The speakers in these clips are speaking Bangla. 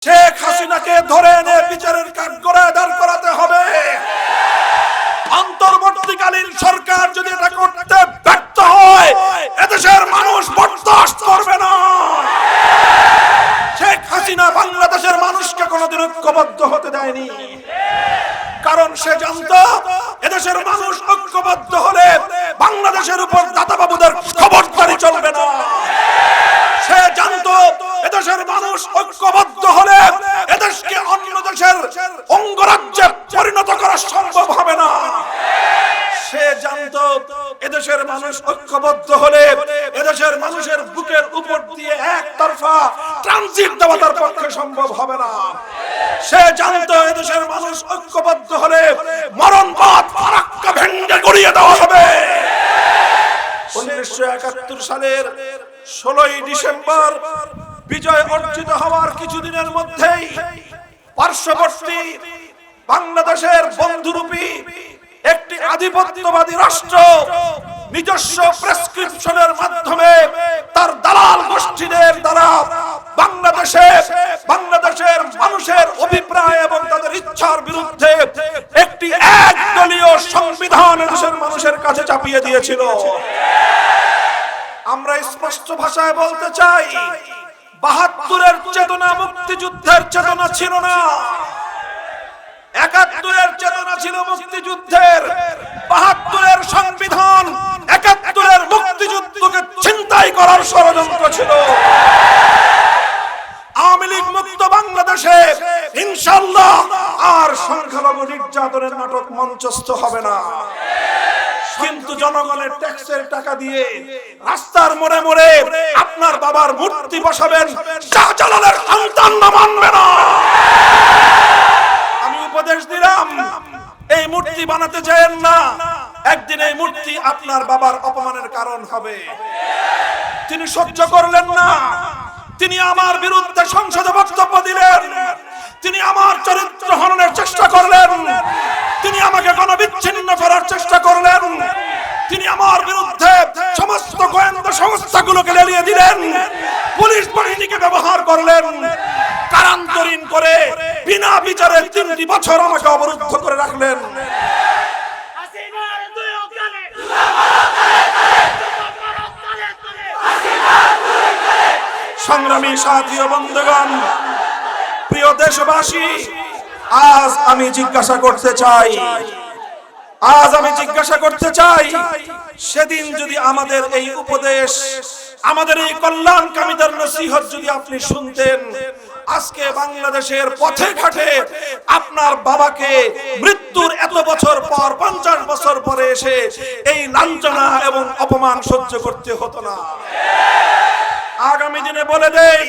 শেখ হাসিনাকে ধরে এনে বিচারের কাঠগড়ায় দাঁড় করাতে হবে। অন্তর্বর্তীকালীন সরকার যদি এটা করতে ব্যর্থ হয়, এদেশের মানুষ বরদাস্ত করবে না। শেখ হাসিনা বাংলাদেশের মানুষকে কোনোদিন ঐক্যবদ্ধ হতে দেয়নি, কারণ সে জানতো এদেশের মানুষ ঐক্যবদ্ধ হলে বাংলাদেশের উপর দাতাবাবুদের খবরদারি চলবে না। সে জানতো এদেশের মানুষ ঐক্যবদ্ধ হলে এদেশকে অন্য দেশের অঙ্গরাজ্যে পরিণত করা সম্ভব হবে না। সে জানতো এদেশের মানুষ ঐক্যবদ্ধ হলে এদেশের মানুষের বুকের উপর দিয়ে একতরফা ট্রানজিট দেওয়া তার পক্ষে সম্ভব হবে না। সে জানতো এদেশের মানুষ ঐক্যবদ্ধ হলে মরণপথ ফারাক্কা ভেঙে গড়িয়ে দেওয়া হবে। 1971 সালের 16ই ডিসেম্বর বিজয় অর্জিত হওয়ার কিছুদিনের মধ্যেই পার্শ্ববর্তী বাংলাদেশের বন্ধুরূপী একটি আধিপত্যবাদী রাষ্ট্র নিজস্ব প্রেসক্রিপশনের মাধ্যমে তার দালাল গোষ্ঠীদের দ্বারা বাংলাদেশের মানুষের অভিপ্রায় এবং তাদের ইচ্ছার বিরুদ্ধে একটি একদলীয় সংবিধান দেশের মানুষের কাছে চাপিয়ে দিয়েছিল। আমরা স্পষ্ট ভাষায় বলতে চাই, ৭২-এর চেতনা মুক্তিযুদ্ধের চেতনা ছিল না, ৭১-এর চেতনা ছিল মুক্তিযুদ্ধের। ৭২-এর সংবিধান ৭১-এর মুক্তিযুদ্ধকে ছিনতাই করার ষড়যন্ত্র ছিল। আওয়ামী লীগ মুক্ত বাংলাদেশে ইনশাআল্লাহ আর সংখ্যালঘু নির্যাতনের নাটক মঞ্চস্থ হবে না। কিন্তু জনগণের ট্যাক্সের টাকা দিয়ে রাস্তার মোড়ে মোড়ে আপনার বাবার মূর্তি বসাবেন, শাহজালালের সন্তান না মানবে না। আমি উপদেশ দিলাম, এই মূর্তি বানাতে চাইেন না, একদিন এই মূর্তি আপনার বাবার অপমানের কারণ হবে। তিনি সহ্য করলেন না, তিনি আমার বিরুদ্ধে সংসদে বক্তব্য দিলেন, তিনি আমার চরিত্র হননের চেষ্টা করলেন, তিনি আমাকে গণবিচ্ছিন্ন করার চেষ্টা করলেন, তিনি আমার বিরুদ্ধে সমস্ত গোয়েন্দা সংস্থাগুলোকে লেলিয়ে দিলেন, পুলিশ বাহিনীকে ব্যবহার করলেন, কারান্তরীণ করে বিনা বিচারে ৩টি বছর আমাকে অবরুদ্ধ করে রাখলেন। সংগ্রামী সাথী ও বন্ধুগণ, প্রিয় দেশবাসী, আজ আমি জিজ্ঞাসা করতে চাই, সেদিন যদি আমাদের এই উপদেশ, আমাদের এই কল্যাণকামীদের নসিহত যদি আপনি শুনতেন, আজকে বাংলাদেশের পথে ঘাটে আপনার বাবাকে মৃত্যুর এত বছর পর, 50 বছর পরে এসে এই লাঞ্ছনা এবং অপমান সহ্য করতে হতো না। আগামী দিনে বলে দেই,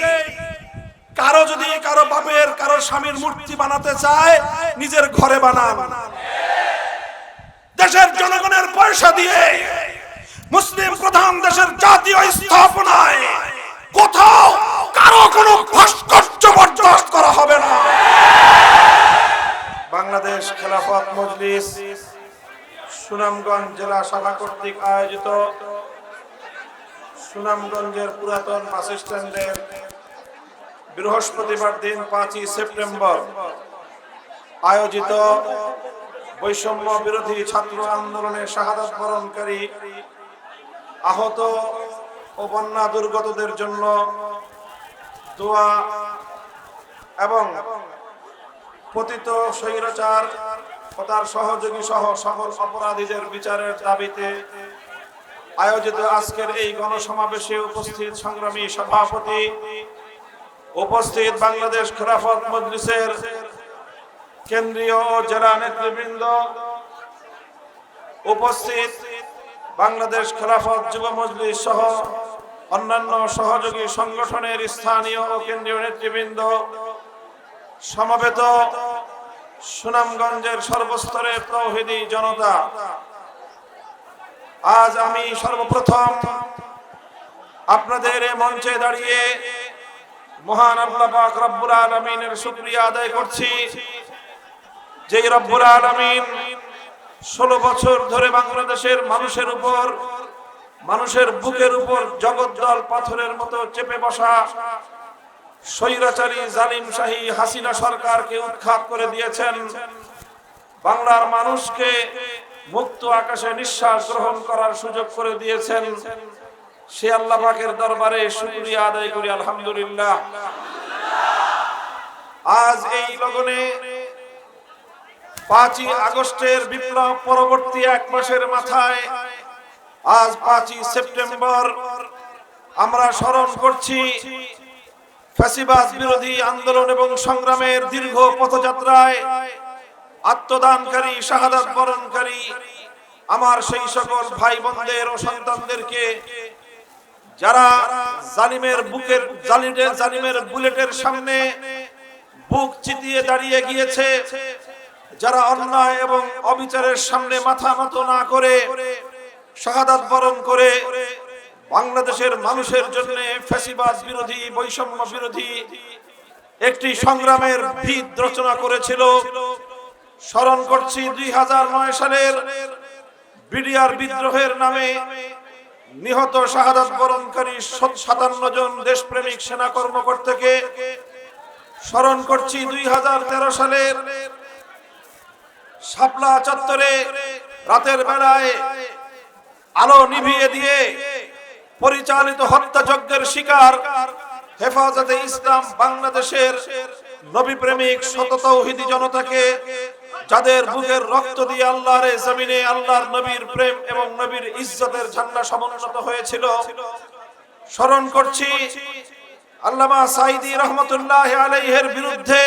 কারো যদি কারো বাপের, কারো স্বামীর মূর্তি বানাতে চায়, নিজের ঘরে বানান। দেশের জনগণের পয়সা দিয়ে মুসলিম প্রধান দেশের জাতীয় স্থাপনায় কোথাও কারো কোনো ভাস্কর্য বরদাস্ত করা হবে না। বাংলাদেশ খেলাফত মজলিস সুনামগঞ্জ জেলা শাখা কর্তৃক আয়োজিত সুনামগঞ্জের পুরাতন বাস স্ট্যান্ডের বৃহস্পতিবার দিন 5ই সেপ্টেম্বর আয়োজিত বৈষম্য বিরোধী ছাত্র আন্দোলনে শাহাদাত বরণকারী, আহত ও বন্যা দুর্গতদের জন্য দোয়া এবং পতিত স্বৈরাচার ও তার সহযোগী সহ সকল অপরাধীদের বিচারের দাবিতে আয়োজিত আজকের এই গণসমাবেশে উপস্থিত সংগ্রামী সভাপতি, উপস্থিত বাংলাদেশ খেলাফত মজলিসের কেন্দ্রীয় ও জেলা নেতৃবৃন্দ, উপস্থিত বাংলাদেশ খেলাফত যুব মজলিস সহ অন্যান্য সহযোগী সংগঠনের স্থানীয় ও কেন্দ্রীয় নেতৃবৃন্দ, সমবেত সুনামগঞ্জের সর্বস্তরের তাওহীদি জনতা, আজ আমি সর্বপ্রথম আপনাদের এই মঞ্চে দাঁড়িয়ে মহান আল্লাহ পাক রব্বুল আলামিনের শুকরিয়া আদায় করছি, যে রব্বুল আলামিন 16 বছর ধরে বাংলাদেশের মানুষের উপর, মানুষের বুকের উপর জগদ্দল পাথরের মতো চেপে বসা স্বৈরাচারী জালিম শাহী হাসিনা সরকারকে উৎখাত করে দিয়েছেন, বাংলার মানুষকে মুক্ত আকাশে নিঃশ্বাস গ্রহণ করার সুযোগ করে দিয়েছেন। সে আল্লাহ পাকের দরবারে শুকরিয়া আদায় করি, আলহামদুলিল্লাহ। আজ এই লগনে 5ই আগস্টের বিপ্লব পরবর্তী এক মাসের মাথায় আজ 5ই সেপ্টেম্বর আমরা স্মরণ করছি ফ্যাসিবাদ বিরোধী আন্দোলন এবং সংগ্রামের দীর্ঘ পথযাত্রায় আত্মদানকারী, শাহাদাত বরণকারী আমার সেই সকল ভাই বোনদের ও সন্তানদেরকে যারা জালিমের বুলেটের সামনে বুক চিতিয়ে দাঁড়িয়ে গিয়েছে, যারা অন্যায় এবং অবিচারের সামনে মাথা নত না করে শাহাদাত বরণ করে বাংলাদেশের মানুষের জন্য ফ্যাসিবাদ বিরোধী, বৈষম্য বিরোধী একটি সংগ্রামের ভিত রচনা করেছিল। স্মরণ করছি 2009 সালের বিডিআর বিদ্রোহের নামে নিহত শাহাদাত বরণকারী 57 জন দেশপ্রেমিক সেনা কর্মকর্তাকে। স্মরণ করছি 2013 সালের শাপলা চত্বরে রাতের বেলায় আলো নিভিয়ে দিয়ে পরিচালিত হত্যাযজ্ঞের শিকার হেফাজতে ইসলাম বাংলাদেশের নবী প্রেমিক শত তৌহিদি জনতাকে, যাদের বুকের রক্ত দিয়ে আল্লাহর জমিনে আল্লাহর নবীর প্রেম এবং নবীর ইজ্জতের ঝান্ডা সমুন্নত হয়েছিল। স্মরণ করছি আল্লামা সাঈদী রহমতুল্লাহ আলাইহির বিরুদ্ধে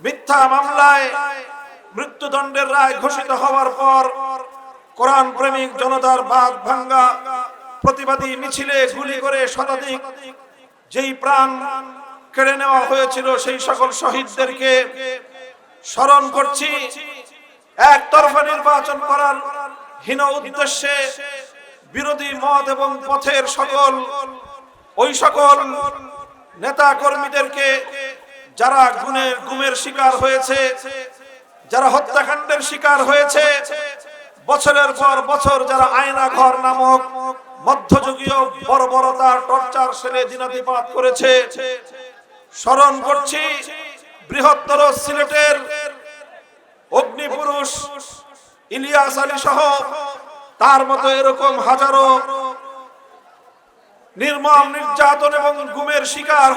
মিথ্যা মামলায় মৃত্যুদণ্ডের রায় ঘোষিত হওয়ার পর কোরআন প্রেমিক জনতার বাঁধ ভাঙ্গা প্রতিবাদী মিছিলে গুলি করে শতাধিক যেই প্রাণ কেড়ে নেওয়া হয়েছিল সেই সকল শহীদদেরকে। স্মরণ করছি একতরফা নির্বাচন করার হীন উদ্দেশ্যে বিরোধী মত এবং পথের ওই সকল নেতা কর্মীদেরকে যারা গুমের শিকার হয়েছে, যারা হত্যাকাণ্ডের শিকার হয়েছে, বছরের পর বছর যারা আয়না ঘর নামক মধ্যযুগীয় বর্বরতার টর্চার সেলে দিনাতিপাত করেছে। স্মরণ করছি বৃহত্তর সিলেটের অগ্নিপুরুষ ইলিয়াস আলী সহ তার মতো এরকম হাজারো নির্মম নির্যাতন এবং গুমের শিকার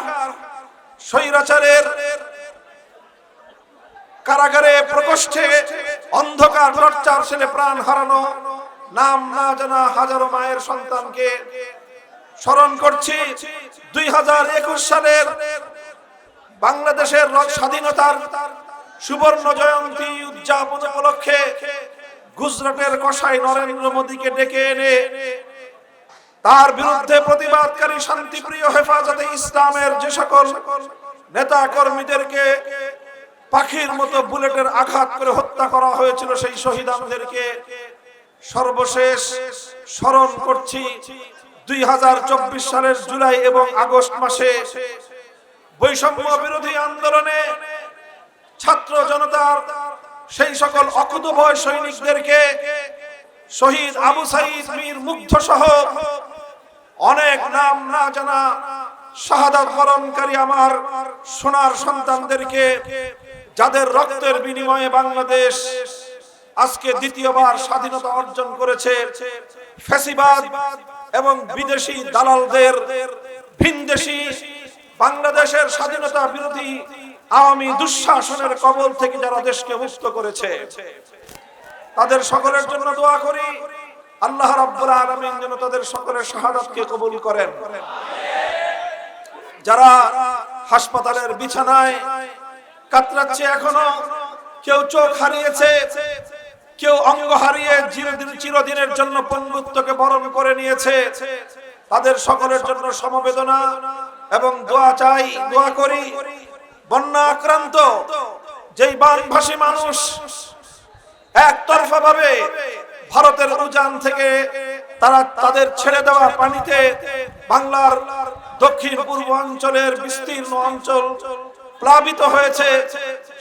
স্বৈরাচারের কারাগারে প্রকোষ্ঠে অন্ধকার টর্চার সেলে প্রাণ হারানো নাম না জানা হাজারো মায়ের সন্তানকে। স্মরণ করছি 2021 সালের বাংলাদেশের স্বাধীনতার সুবর্ণ জয়ন্তী উদযাপন উপলক্ষে গুজরাটের কসাই নরেন্দ্র মোদীকে ডেকে এনে তার বিরুদ্ধে প্রতিবাদকারী শান্তিপ্রিয় হেফাজতে ইসলামের যে সকল নেতা কর্মীদেরকে পাখির মতো বুলেটের আঘাত করে হত্যা করা হয়েছিল সেই শহীদদেরকে সর্বশেষ স্মরণ করছি 2024 সালের জুলাই এবং আগস্ট মাসে বৈষম্য বিরোধী আন্দোলনে ছাত্র জনতার সেই সকল অকুতোভয় সৈনিকদেরকে, শহীদ আবু সাঈদ মীর মুগ্ধ সহ অনেক নাম না জানা শাহাদাত বরণকারী আমার সোনার সন্তানদেরকে, যাদের রক্তের বিনিময়ে বাংলাদেশ আজকে দ্বিতীয়বার স্বাধীনতা অর্জন করেছে। ফ্যাসিবাদ এবং বিদেশি দালালদের ভিনদেশী বাংলাদেশের স্বাধীনতা বিরোধী আওয়ামী দুঃশাসনের কবল থেকে যারা দেশকে মুক্ত করেছে, তাদের সকলের জন্য দোয়া করি আল্লাহ রাব্বুল আলামিন যেন তাদের সকলের শাহাদাতকে কবুল করেন। যারা হাসপাতালের বিছানায় কাতরাচ্ছে, এখনো কেউ চোখ হারিয়েছে, কেউ অঙ্গ হারিয়ে চিরদিনের জন্য পঙ্গুত্বকে বরণ করে নিয়েছে, তাদের সকলের জন্য সমবেদনা এবং দোয়া করি। বন্যা আক্রান্ত যেই বানভাসী মানুষ একতরফা ভাবে ভারতের উজান থেকে তারা তাদের ছেড়ে দেওয়া পানিতে বাংলার দক্ষিণ পূর্ব অঞ্চলের বিস্তীর্ণ অঞ্চল প্লাবিত হয়েছে,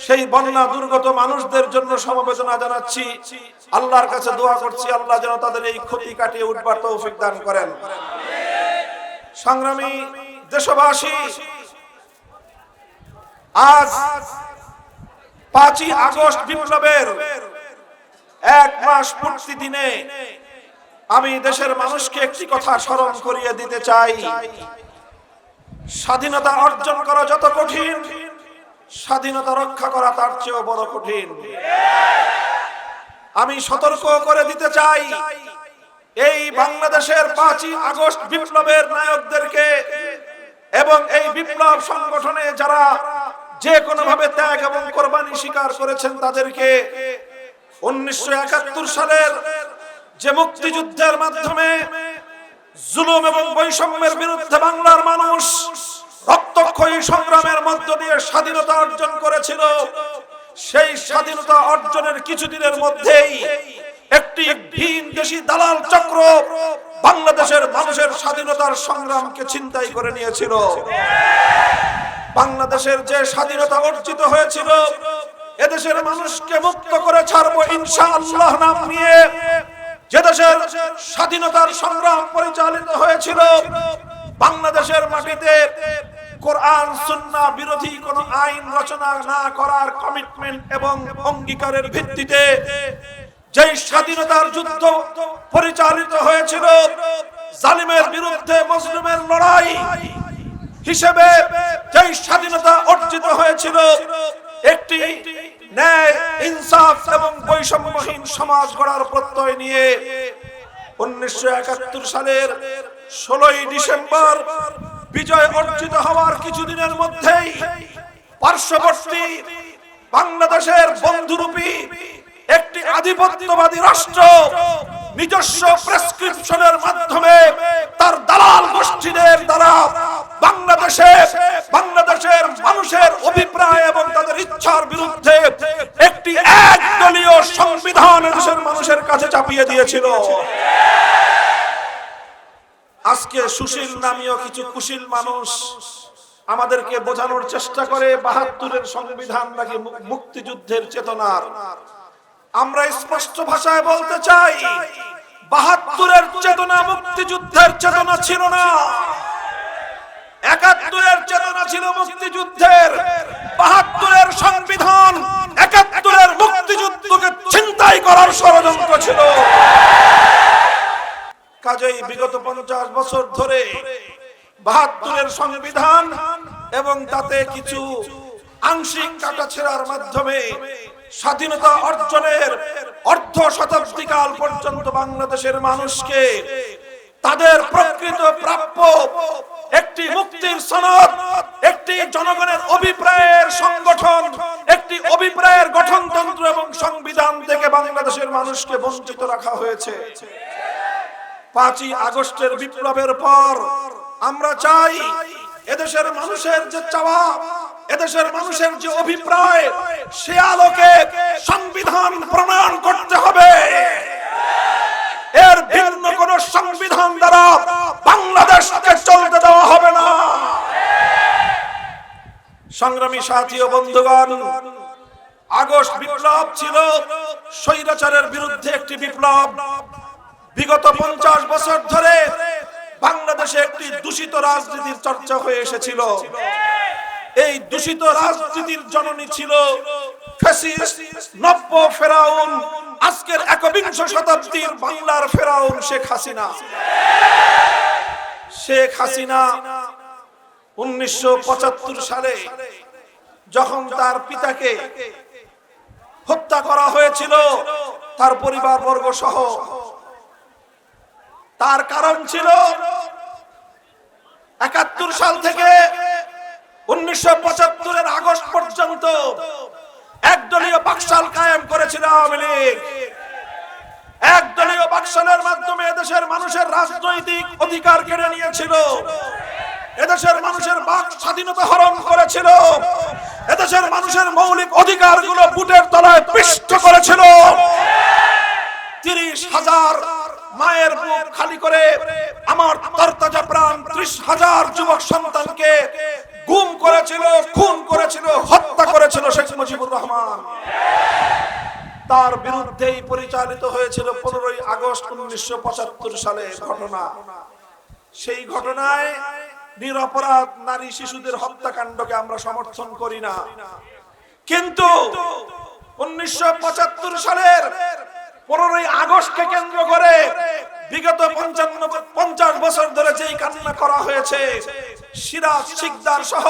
সেই বন্যা দুর্গত মানুষদের জন্য সমবেদনা জানাচ্ছি। আল্লাহর কাছে দোয়া করছি আল্লাহ যেন তাদের এই ক্ষতি কাটিয়ে উঠবার তৌফিক দান করেন। সংগ্রামী দেশবাসী, আজ 5ই আগস্ট বিপ্লবের 1 মাস পূর্তি দিনে আমি দেশের মানুষকে একটি কথা স্মরণ করিয়ে দিতে চাই। স্বাধীনতা অর্জন করা যত কঠিন, স্বাধীনতা রক্ষা করা তার চেয়েও বড় কঠিন। আমি সতর্ক করে দিতে চাই, এই বাংলাদেশের 5ই আগস্ট বিপ্লবের নায়কদেরকে এবং এই বিপ্লব সংগঠনে যারা যে কোনো ভাবে ত্যাগ এবং কোরবানি স্বীকার করেছেন তাদেরকে 1971 সালের যে মুক্তিযুদ্ধের মাধ্যমে জুলুম এবং বৈষম্যের বিরুদ্ধে বাংলার মানুষ রক্তক্ষয়ী সংগ্রামের মধ্য দিয়ে স্বাধীনতা অর্জন করেছিল, সেই স্বাধীনতা অর্জনের কিছুদিনের মধ্যেই একটি ভিনদেশী দালাল চক্র বাংলাদেশের মানুষের স্বাধীনতার সংগ্রামকে ছিনতাই করে নিয়েছিল। বাংলাদেশের যে স্বাধীনতা অর্জিত হয়েছিল, এদেশের মানুষকে মুক্ত করে ছাড়বো ইনশাআল্লাহ নাম নিয়ে যে দেশের স্বাধীনতার সংগ্রাম পরিচালিত হয়েছিল, বাংলাদেশের মাটিতে কোরআন সুন্নাহ বিরোধী কোন আইন রচনা না করার কমিটমেন্ট এবং অঙ্গীকারের ভিত্তিতে যে স্বাধীনতার যুদ্ধ পরিচালিত হয়েছিল, জালিমের বিরুদ্ধে মজলুমের লড়াই হিসেবে যে স্বাধীনতা অর্জিত হয়েছিল, একটি ন্যায় ইনসাফ এবং বৈষম্যহীন সমাজ গড়ার প্রত্যয় নিয়ে 1971 সালের 16ই ডিসেম্বর বিজয় অর্জিত হওয়ার কিছুদিনের মধ্যেই পার্শ্ববর্তী বাংলাদেশের বন্ধুরূপী একটি আধিপত্যবাদী রাষ্ট্র নিজস্ব প্রেসক্রিপশনের মাধ্যমে তার দালাল গোষ্ঠীদের দ্বারা বাংলাদেশের মানুষের অভিপ্রায় এবং তাদের ইচ্ছার বিরুদ্ধে একটি একদলীয় সংবিধান দেশের মানুষের কাছে চাপিয়ে দিয়েছিল। আজকে সুশীল নামীয় কিছু কুশীল মানুষ আমাদেরকে বোঝানোর চেষ্টা করে 72-এর সংবিধান নাকি মুক্তিযুদ্ধের চেতনার। আমরা স্পষ্ট ভাষায় বলতে চাই, 72-এর চেতনা মুক্তিযুদ্ধের চেতনা ছিল না। 71-এর চেতনা ছিল মুক্তিযুদ্ধের, 72-এর সংবিধান 71-এর মুক্তিযুদ্ধকে ছিনতাই করার ষড়যন্ত্র ছিল। কাজেই বিগত 50 বছর ধরে 72-এর সংবিধান এবং তাতে কিছু আংশিক কাটাছেঁড়ার মাধ্যমে স্বাধীনতা অর্জনের অর্ধ শতাব্দীকাল পর্যন্ত বাংলাদেশের মানুষকে তাদের প্রকৃত প্রাপ্য একটি মুক্তির সনদ, একটি জনগণের অভিপ্রায়ের সংগঠন, একটি অভিপ্রায়ের গঠনতন্ত্র এবং সংবিধান থেকে বাংলাদেশের মানুষকে বঞ্চিত রাখা হয়েছে। 5ই আগস্টের বিপ্লবের পর আমরা চাই এদেশের মানুষের যে চাওয়া, এদেশের মানুষের যে অভিপ্রায়, সে আলোকে সংবিধান প্রণয়ন করতে হবে। এর ভিন্ন কোন সংবিধান দ্বারা বাংলাদেশকে চলতে দেওয়া হবে না। সংগ্রামী সাথী ও বন্ধুগণ, আগস্ট বিপ্লব ছিল স্বৈরাচারের বিরুদ্ধে একটি বিপ্লব। বিগত 50 বছর ধরে বাংলাদেশে একটি দূষিত রাজনীতির চর্চা হয়ে এসেছিল। এই দূষিত রাজনীতির জননী ছিল ফ্যাসিস্ট নব্য ফেরাউন, আজকের 21 শতাব্দীর বাংলার ফেরাউন শেখ হাসিনা। শেখ হাসিনা 1975 সালে যখন তার পিতাকে হত্যা করা হয়েছিল তার পরিবারবর্গ সহ, তার কারণ ছিল 71 সাল থেকে 1975-এর আগস্ট পর্যন্ত একদলীয় বাকশাল কায়েম করেছিল আওয়ামী লীগ। একদলীয় বাকশালের মাধ্যমে এদেশের মানুষের রাজনৈতিক অধিকার কেড়ে নিয়েছিল, এদেশের মানুষের বাক স্বাধীনতা হরণ করেছিল, এদেশের মানুষের মৌলিক অধিকারগুলো বুটের তলায় পিষ্ট করেছিল। 30,000 মায়ের বুক খালি করে আমার তরতাজা প্রাণ 30,000 যুবক সন্তানকে গুম করেছিল, খুন করেছিল, হত্যা করেছিল শেখ মুজিবুর রহমান। তার বিরুদ্ধেই পরিচালিত হয়েছিল 15ই আগস্ট 1975 সালের ঘটনা। সেই ঘটনায় নিরপরাধ নারী শিশুদের হত্যাকাণ্ডকে আমরা সমর্থন করি না, কিন্তু 1975 সালের 15ই আগস্টকে কেন্দ্র করে বিগত 50 বছর ধরে যেই কান্না করা হয়েছে, সিরাজ শিকদার সহ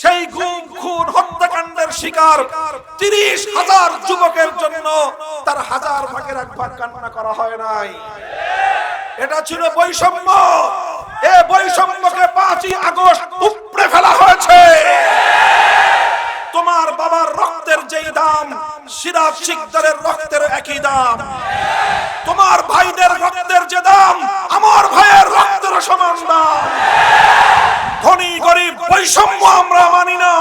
সেই গুম খুন হত্যাকাণ্ডের শিকার 30,000 যুবকের জন্য তার 1000 ভাগের 1 ভাগ কান্না করা হয় নাই। এটা ছিল বৈষম্য। এই বৈষম্যকে 5ই আগস্ট উপড়ে ফেলা হয়েছে। তোমার বাবার রক্তের যেই দাম, সিরাজ শিকদারের রক্তের একই দাম। তোমার ভাইদের রক্তের যে দাম, আমার ভাইয়ের রক্তের সমান দাম। ধনী গরিব বৈষম্য আমরা মানি না।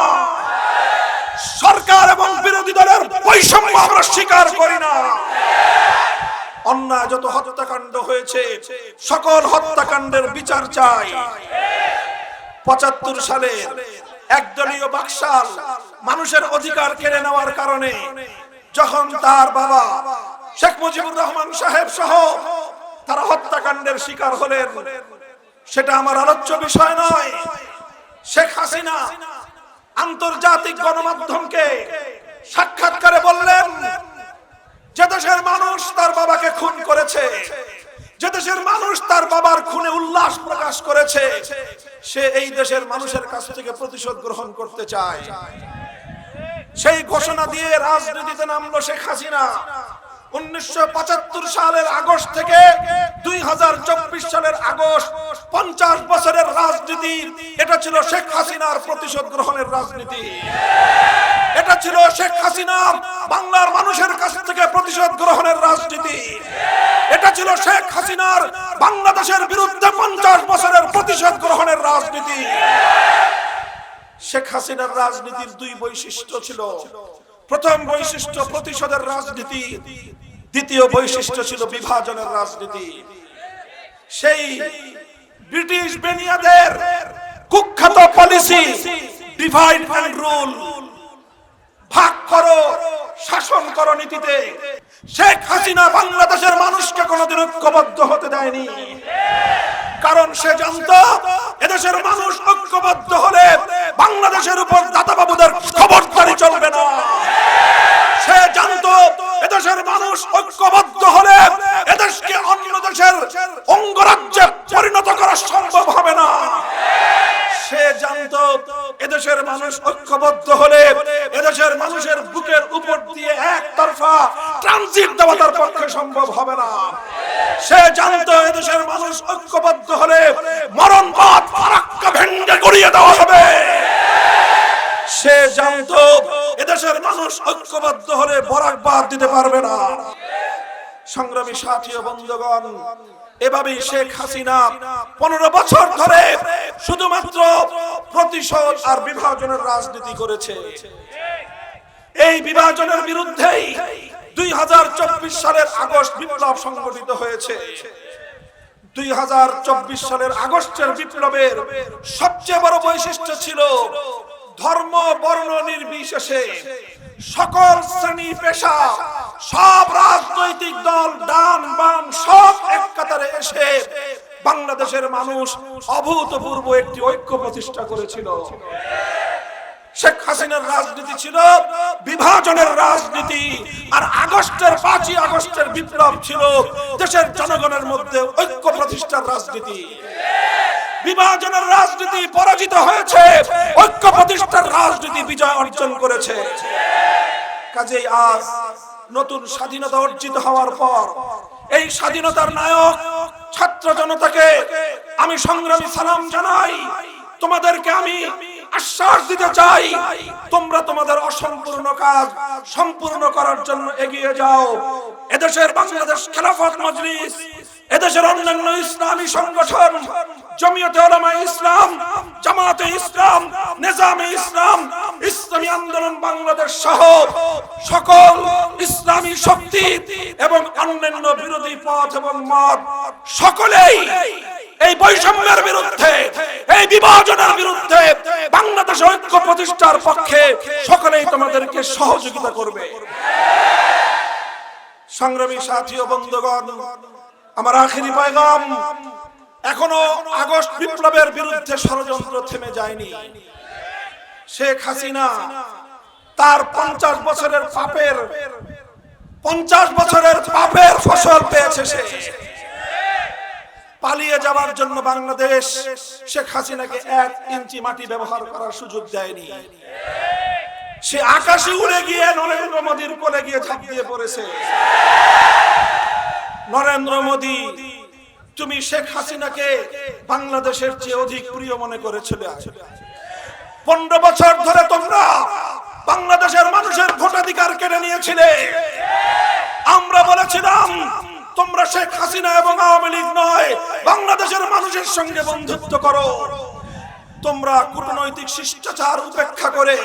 সরকার এবং বিরোধী দলের বৈষম্য আমরা স্বীকার করি না। অন্যায় যত হত্যাকাণ্ড হয়েছে, সকল হত্যাকাণ্ডের বিচার চাই। 75 সালে একদলীয় বাকশাল মানুষের অধিকার কেড়ে নেওয়ার কারণে যখন তার বাবা শেখ মুজিবুর রহমান সাহেব সহ তারা হত্যাকাণ্ডের শিকার হলেন, সেটা আমার আলোচ্য বিষয় নয়। শেখ হাসিনা আন্তর্জাতিক গণমাধ্যমকে সাক্ষাৎকারে বললেন, যে দেশের মানুষ তার বাবাকে খুন করেছে, যে দেশের মানুষ তার বাবার খুনে উল্লাস প্রকাশ করেছে, সে এই দেশের মানুষের কাছ থেকে প্রতিশোধ গ্রহণ করতে চায়। সেই ঘোষণা দিয়ে রাজনীতিতে নামলো শেখ হাসিনা। 1975 সালের আগস্ট থেকে 2024 সালের আগস্ট, 50 বছরের রাজনীতি। এটা ছিল শেখ হাসিনার প্রতিশোধ গ্রহণের রাজনীতি। এটা ছিল শেখ হাসিনার বাংলার মানুষের কাছ থেকে প্রতিশোধ গ্রহণের রাজনীতি। এটা ছিল শেখ হাসিনার বাংলাদেশের বিরুদ্ধে 50 বছরের প্রতিশোধ গ্রহণের রাজনীতি। শেখ হাসিনার রাজনীতির 2 বৈশিষ্ট্য ছিল। প্রথম বৈশিষ্ট্য প্রতিশোধের রাজনীতি, দ্বিতীয় বৈশিষ্ট্য ছিল বিভাজনের রাজনীতি। সেই ব্রিটিশ বেনিয়াদের কুখ্যাত পলিসি ডিভাইড এন্ড রুল, ভাগ করো শাসন করো নীতিতে শেখ হাসিনা বাংলাদেশের মানুষকে কোনোদিন ঐক্যবদ্ধ হতে দেয়নি। কারণ সে জানতো এদেশের মানুষ ঐক্যবদ্ধ হলে বাংলাদেশের উপর দাদাবাবুদের খবরদারি চলবে না। সে জানতো এদেশের মানুষ ঐক্যবদ্ধ হলে এদেশকে অন্য দেশের অঙ্গরাজ্যে পরিণত করা সম্ভব হবে না। সে জানতো এদেশের মানুষ ঐক্যবদ্ধ হলে এদেশের মানুষের বুকের উপর দিয়ে একতরফা ট্রানজিট দেওয়া তার পক্ষে সম্ভব হবে না। সে জানতো এদেশের মানুষ ঐক্যবদ্ধ হলে মরণবাদ ফারাক্কা ভেঙে গড়িয়ে দেওয়া হবে। সে জানতো এদেশের মানুষ ঐক্যবদ্ধ হলে বরাকবাদ দিতে পারবে না। সংগ্রামী সাথী ও বন্ধুগণ, এভাবেই শেখ হাসিনা 15 বছর ধরে শুধুমাত্র প্রতিশোধ আর বিভাজনের রাজনীতি করেছে। এই বিভাজনের বিরুদ্ধেই 2024 সালের আগস্ট বিপ্লব সংগঠিত হয়েছে। 2024 সালের আগস্টের বিপ্লবের সবচেয়ে বড় বৈশিষ্ট্য ছিল ধর্ম বর্ণ নির্বিশেষে সকল শ্রেণী পেশা, সব রাজনৈতিক দল, ডান বাম সব এক কাতারে এসে বাংলাদেশের মানুষ অভূতপূর্ব একটি ঐক্য প্রতিষ্ঠা করেছিল। শেখ হাসিনার রাজনীতি ছিল বিভাজনের রাজনীতি, আর 5ই আগস্টের বিপ্লব ছিল দেশের জনগণের মধ্যে ঐক্য প্রতিষ্ঠার রাজনীতি। বিভাজনের রাজনীতি পরাজিত হয়েছে, ঐক্য প্রতিষ্ঠার রাজনীতি বিজয় অর্জন করেছে। কাজেই আজ নতুন স্বাধীনতা অর্জিত হওয়ার পর এই স্বাধীনতার নায়ক ছাত্র জনতাকে আমি সংগ্রামী সালাম জানাই। তোমাদেরকে আমি আশ্বাস দিতে চাই, তোমরা তোমাদের অসম্পূর্ণ কাজ সম্পূর্ণ করার জন্য এগিয়ে যাও। এদেশের বাংলাদেশ খেলাফত মজলিস, এদেশের অন্যান্য ইসলামী সংগঠন, জমিয়তে উলামা ইসলাম, জামাতে ইসলাম, নিজামে ইসলাম, ইসলামী আন্দোলন বাংলাদেশ সহ সকল ইসলামী শক্তি এবং অন্যান্য বিরোধী পথ এবং মত সকলেই এই বৈষম্যের বিরুদ্ধে, এই বিভাজনের বিরুদ্ধে বাংলাদেশ ঐক্য প্রতিষ্ঠার পক্ষে সকলেই তোমাদেরকে সহযোগিতা করবে। সংগ্রামী সাথী ও বন্ধুগণ, আমার আখেরি পয়গাম, এখনো আগস্ট বিপ্লবের বিরুদ্ধে ষড়যন্ত্র থেমে যায়নি। শেখ হাসিনা তার 50 বছরের পাপের ফসল পেয়েছে। সে পালিয়ে যাওয়ার জন্য বাংলাদেশ শেখ হাসিনাকে 1 ইঞ্চি মাটি ব্যবহার করার সুযোগ দেয়নি। সে আকাশে উড়ে গিয়ে নরেন্দ্র মোদীর কোলে গিয়ে ঝাঁপ দিয়ে পড়েছে। নরেন্দ্র মোদী, তুমি শেখ হাসিনাকে বাংলাদেশের চেয়ে অধিক প্রিয় মনে করেছিলে। 15 বছর ধরে তোমরা বাংলাদেশের মানুষের ভোটাধিকার কেড়ে নিয়েছিলে। আমরা বলেছিলাম তোমরা শেখ হাসিনা এবং আওয়ামী লীগ নয়, বাংলাদেশের মানুষের সঙ্গে বন্ধুত্ব করো। তোমরা কূটনৈতিক শিষ্টাচার উপেক্ষা করে,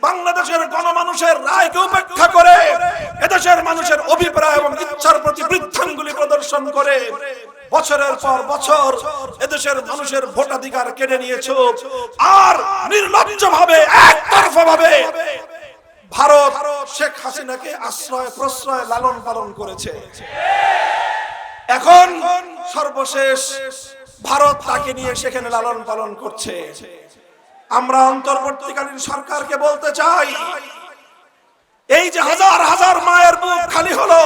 বাংলাদেশের গণমানুষের রায়কে উপেক্ষা করে, এদেশের মানুষের অভিপ্রায় এবং ইচ্ছার প্রতি বৃদ্ধাঙ্গুলি প্রদর্শন করে বছরের পর বছর এদেশের মানুষের ভোটাধিকার কেড়ে নিয়েছো। আর নির্লজ্জভাবে, একতরফাভাবে ভারত শেখ হাসিনাকে আশ্রয় প্রশ্রয় লালন পালন করেছে। এখন সর্বশেষ ভারত তাকে নিয়ে সেখানে লালন পালন করছে। আমরা অন্তর্বর্তীকালীন সরকারকে বলতে চাই, এই যে হাজার হাজার মায়ের বুক খালি হলো,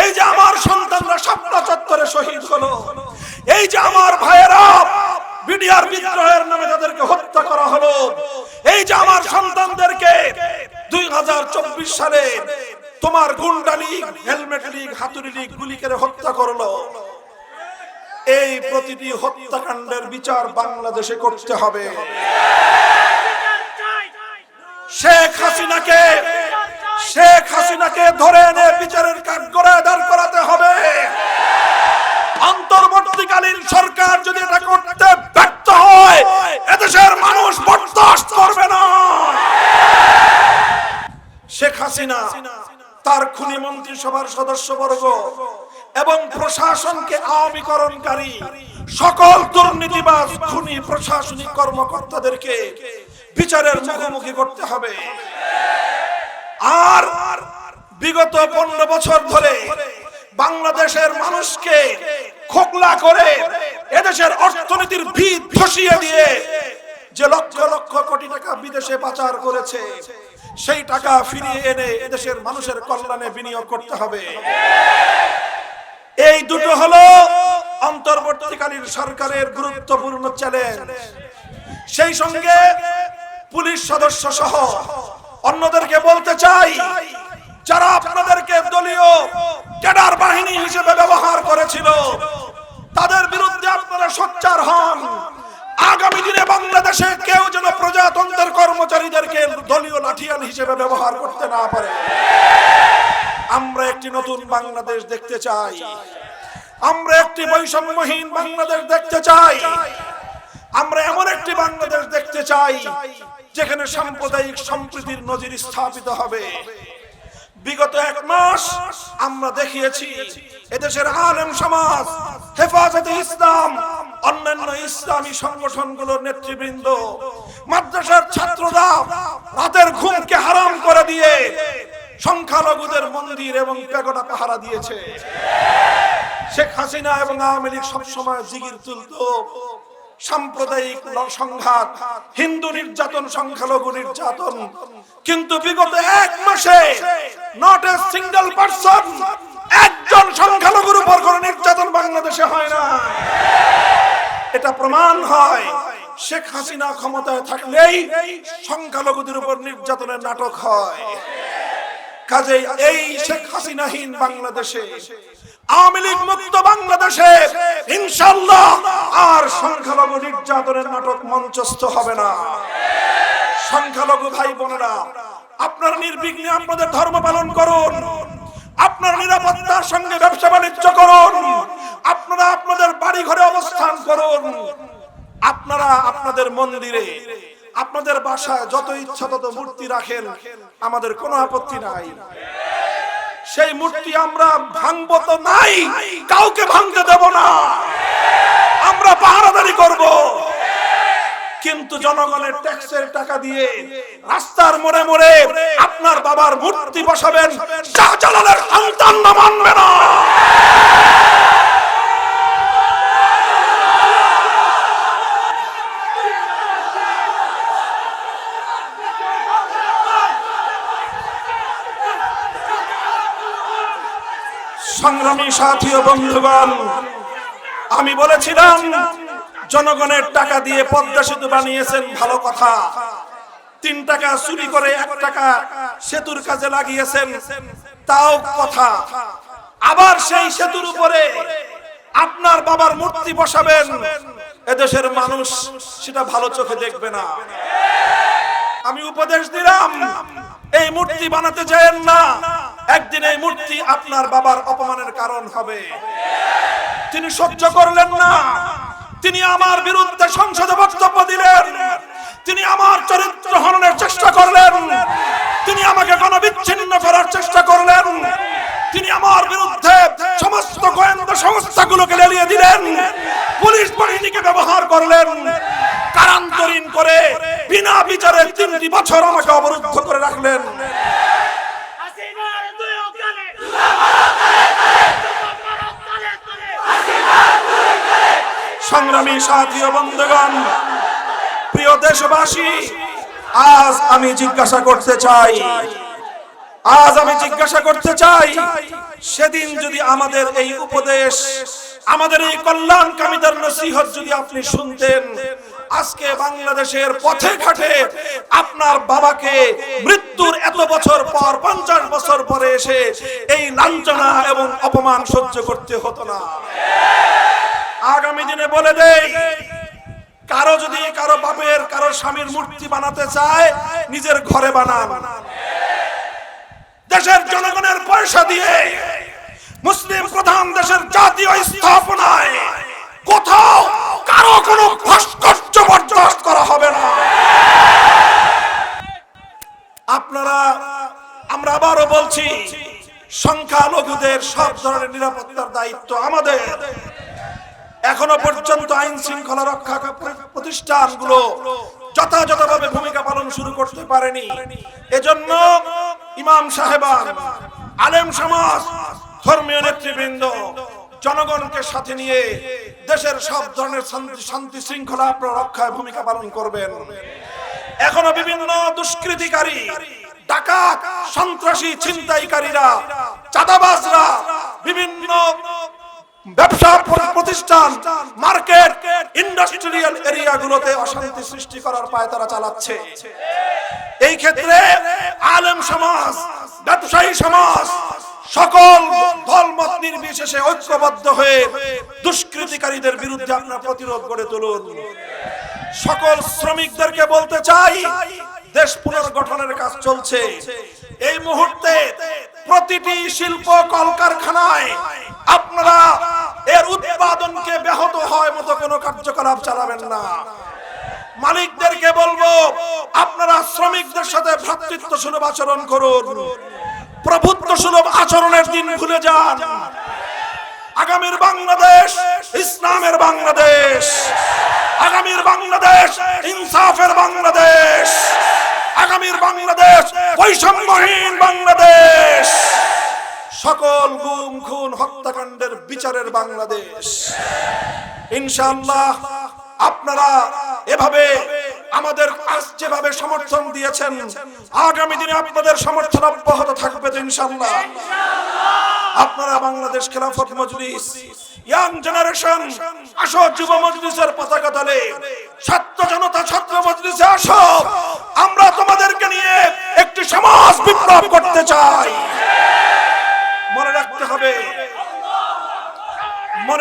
এই যে আমার সন্তানরা শাপলা চত্বরে শহীদ হলো, এই যে আমার ভাইয়েরা বিডিআর বিদ্রোহের নামে তাদেরকে হত্যা করা হলো, এই যে আমার সন্তানদেরকে 2024 সালে তোমার গুন্ডা লীগ, হেলমেট লীগ, হাতুড়ি লীগ গুলি করে হত্যা করলো, এই প্রতিটি হত্যাকাণ্ডের বিচার বাংলাদেশে করতে হবে। শেখ হাসিনাকে ধরে এনে বিচারের কাঠগড়ায় দাঁড় করাতে হবে। অন্তর্বর্তীকালীন সরকার যদি এটা করতে ব্যর্থ হয়, এদেশের মানুষ বরদাস্ত করবে না। শেখ হাসিনা তার খুনি মন্ত্রিসভার সদস্যবর্গ এবং প্রশাসনকে আওয়ামীকরণকারী সকল দুর্নীতিবাজ খুনি প্রশাসনিক কর্মকর্তাদেরকে বিচারের মুখোমুখি করতে হবে। আর বিগত 15 বছর ধরে বাংলাদেশের মানুষকে খোকলা করে এদেশের অর্থনীতির ভিত ধসিয়ে দিয়ে যে লক্ষ লক্ষ কোটি টাকা বিদেশে পাচার করেছে, সেই টাকা ফিরিয়ে এনে এদেশের মানুষের কল্যাণে বিনিয়োগ করতে হবে। এই দুটো হলো অন্তর্বর্তীকালীন সরকারের গুরুত্বপূর্ণ চ্যালেঞ্জ। সেই সঙ্গে পুলিশ সদস্য সহ অন্যদেরকে বলতে চাই, যারা আপনাদেরকে দলীয় ক্যাডার বাহিনী হিসেবে ব্যবহার করেছিল, তাদের বিরুদ্ধে আপনারা সোচ্চার হন। আগামী দিনে বাংলাদেশে কেউ যেন প্রজাতন্ত্রের কর্মচারীদেরকে দলীয় লাঠিয়াল হিসেবে ব্যবহার করতে না পারে। আমরা একটি নতুন বাংলাদেশ দেখতে চাই। আমরা একটি বৈষম্যহীন বাংলাদেশ দেখতে চাই। আমরা এমন একটি বাংলাদেশ দেখতে চাই যেখানে সাম্প্রদায়িক সম্প্রীতির নজির স্থাপিত হবে। বিগত 1 মাস আমরা দেখিয়েছি এদেশের আলেম সমাজ, হেফাজতে ইসলাম, অন্যান্য ইসলামী সংগঠনগুলোর নেতৃবৃন্দ, মাদ্রাসার ছাত্ররা রাতের ঘুমকে হারাম করে দিয়ে সংখ্যালঘুদের মন্দির এবং প্যাগোডা পাহারা দিয়েছে। শেখ হাসিনা এবং আওয়ামী লীগ সবসময় জিগির তুলতো সাম্প্রদায়িক সংঘাত, হিন্দু নির্যাতন, সংখ্যালঘু নির্যাতন, কিন্তু বিগত 1 মাসে নট এ সিঙ্গেল পারসন, একজন সংখ্যালঘুর উপর কোনো নির্যাতন বাংলাদেশে হয় না। এটা প্রমাণ হয় শেখ হাসিনা ক্ষমতায় থাকলেই সংখ্যালঘুদের উপর নির্যাতনের নাটক হয়। কাজেই এই শেখ হাসিনাহীন বাংলাদেশে, আওয়ামী লীগ মুক্ত বাংলাদেশে ইনশাআল্লাহ আর সংখ্যালঘু নির্যাতনের নাটক মঞ্চস্থ হবে না। সংখ্যালঘু ভাই বোনেরা, আপনারা নির্বিঘ্নে আপনাদের ধর্ম পালন করুন, আপনার নিরাপত্তার সঙ্গে ব্যবসা বাণিজ্য করুন, আপনারা আপনাদের বাড়ি ঘরে অবস্থান করুন, আপনারা আপনাদের মন্দিরে, আপনাদের বাসায় যত ইচ্ছা তত মূর্তি রাখেন, আমাদের কোনো আপত্তি নাই। সেই মূর্তি আমরা ভাঙবো তো নাই, কাউকে ভাঙতে দেব না, আমরা পাহারাদারি করব। কিন্তু জনগণের ট্যাক্সের টাকা দিয়ে রাস্তার মোড়ে মোড়ে আপনার বাবার মূর্তি বসাবেন, শাহজালালের সন্তান না মানবে না। সংগ্রামী সাথী ও বন্ধুগণ, আমি বলেছিলাম জনগণের টাকা দিয়ে পদ্মা সেতু বানিয়েছেন, ভালো কথা। 3 টাকা চুরি করে 1 টাকা সেতুর কাজে লাগিয়েছেন, তাও কথা। আবার সেই সেতুর উপরে আপনার বাবার মূর্তি বসাবেন, এদেশের মানুষ সেটা ভালো চোখে দেখবে না। আমি উপদেশ দিলাম, এই মূর্তি বানাতে যায়েন না, একদিন এই মূর্তি আপনার বাবার অপমানের কারণ হবে। তিনি সহ্য করলেন না, তিনি আমার বিরুদ্ধে সংসদে বক্তব্য দিলেন, তিনি আমার চরিত্র হননের চেষ্টা করলেন, তিনি আমাকে গণবিচ্ছিন্ন করার চেষ্টা করলেন, তিনি আমার বিরুদ্ধে সমস্ত গোয়েন্দা সংস্থাগুলোকে লেলিয়ে দিলেন, পুলিশ বাহিনীকে ব্যবহার করলেন, কারান্তরীণ করে বিনা বিচারে 3টি বছর আমাকে অবরুদ্ধ করে রাখলেন। সংগ্রামী সাথী ও বন্ধুগণ, প্রিয় দেশবাসী, আজ আমি জিজ্ঞাসা করতে চাই, সেদিন যদি আমাদের এই উপদেশ, আমাদের এই কল্যাণকামীদের নসিহত যদি আপনি শুনতেন, আজকে বাংলাদেশের পথে ঘাটে আপনার বাবাকে মৃত্যুর এত বছর পর, 50 বছর পরে এসে এই লাঞ্ছনা এবং অপমান সহ্য করতে হতো না। আগামী দিনে বলে দেই, কারো যদি কারো বাপের, কারো স্বামীর মূর্তি বানাতে চায়, নিজের ঘরে বানান। দেশের জনগণের পয়সা দিয়ে মুসলিম প্রধান দেশের জাতীয় স্থাপনায় কোথাও কারো কোনো ভাস্কর্য বরদাস্ত করা হবে না। আমরা আবারও বলছি, সংখ্যালঘুদের সব ধরনের নিরাপত্তার দায়িত্ব আমাদের। এখনো পর্যন্ত আইন শৃঙ্খলা রক্ষা প্রতিষ্ঠানগুলো যথাযথভাবে ভূমিকা পালন শুরু করতে পারেনি। এজন্য ইমাম সাহেবান, আলেম সমাজ, ধর্মীয় নেতৃবৃন্দ জনগণকে সাথে নিয়ে দেশের সব ধরনের শান্তি শৃঙ্খলা রক্ষায় ভূমিকা পালন করবেন। এখনো বিভিন্ন দুষ্কৃতিকারী, ডাকাত, সন্ত্রাসী, ছিনতাইকারীরা, চাঁদাবাজরা বিভিন্ন ব্যবসা প্রতিষ্ঠান, মার্কেট, ইন্ডাস্ট্রিয়াল এরিয়াগুলোতে অশান্তি সৃষ্টি করার পায়তারা চালাচ্ছে। এই ক্ষেত্রে আলেম সমাজ, ব্যবসায়ী সমাজ সকল দলমত নির্বিশেষে ঐক্যবদ্ধ হয়ে দুষ্কৃতিকারীদের বিরুদ্ধে আপনারা প্রতিরোধ গড়ে তুলুন। সকল শ্রমিকদেরকে বলতে চাই, দেশ পুনর্গঠনের কাজ চলছে। এই মুহূর্তে প্রতিটি শিল্প কলকারখানায় আপনারা এর উৎপাদনকে ব্যাহত হয় মতো কোনো কার্যকলাপ চালাবেন না। মালিকদেরকে বলবো, আপনারা শ্রমিকদের সাথে ভ্রাতৃত্ব সুলভ আচরণ করুন, প্রভুত্ব সুলভ আচরণের দিন ভুলে যান। আগামীর বাংলাদেশ ইসলামের বাংলাদেশ, আগামীর বাংলাদেশ ইনসাফের বাংলাদেশ, আগামীর বাংলাদেশ বৈষম্যহীন বাংলাদেশ, সকল গুম খুন হত্যাকাণ্ডের বিচারের বাংলাদেশ। ইনশাআল্লাহ আপনারা এভাবে আমাদের আজ যেভাবে সমর্থন দিয়েছেন, আগামী দিনে আপনাদের সমর্থন অব্যাহত থাকবে ইনশাআল্লাহ। আপনারা বাংলাদেশ খেলাফত মজলিস, ইয়াং জেনারেশন, আসো যুব মজলিসের পতাকা তলে, ছাত্র জনতা ছাত্র মজলিসে আসো, আমরা তোমাদেরকে নিয়ে একটি সমাজ বিপ্লব করতে চাই। মনে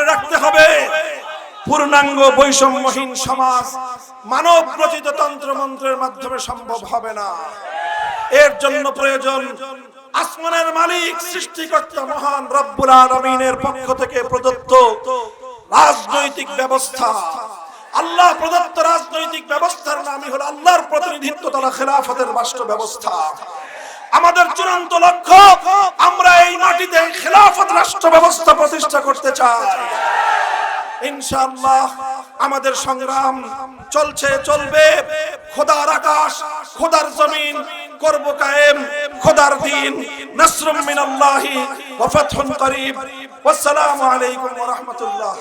রাখতে হবে পূর্ণাঙ্গ বৈষম্যহীন সমাজ মানব রচিত তন্ত্র মন্ত্রের মাধ্যমে সম্ভব হবে না। এর জন্য প্রয়োজন আসমানের মালিক, সৃষ্টিকর্তা মহান রব্বুল আলামিনের পক্ষ থেকে প্রদত্ত রাজনৈতিক ব্যবস্থা। আল্লাহ প্রদত্ত রাজনৈতিক ব্যবস্থার নামই হলো আল্লাহর প্রতিনিধিত্ব তথা খেলাফতের রাষ্ট্র ব্যবস্থা। আমাদের চূড়ান্ত লক্ষ্য, আমরা এই মাটিতে খেলাফত রাষ্ট্র ব্যবস্থা প্রতিষ্ঠা করতে চাই। ইনশাআল্লাহ আমাদের সংগ্রাম চলছে, চলবে। খোদার আকাশ, খোদার জমিন করব কায়েম, খোদার দ্বীন। নাসরুম মিনাল্লাহি ওয়া ফাতহুন করিব। ওয়াসসালামু আলাইকুম ওয়া রাহমাতুল্লাহ।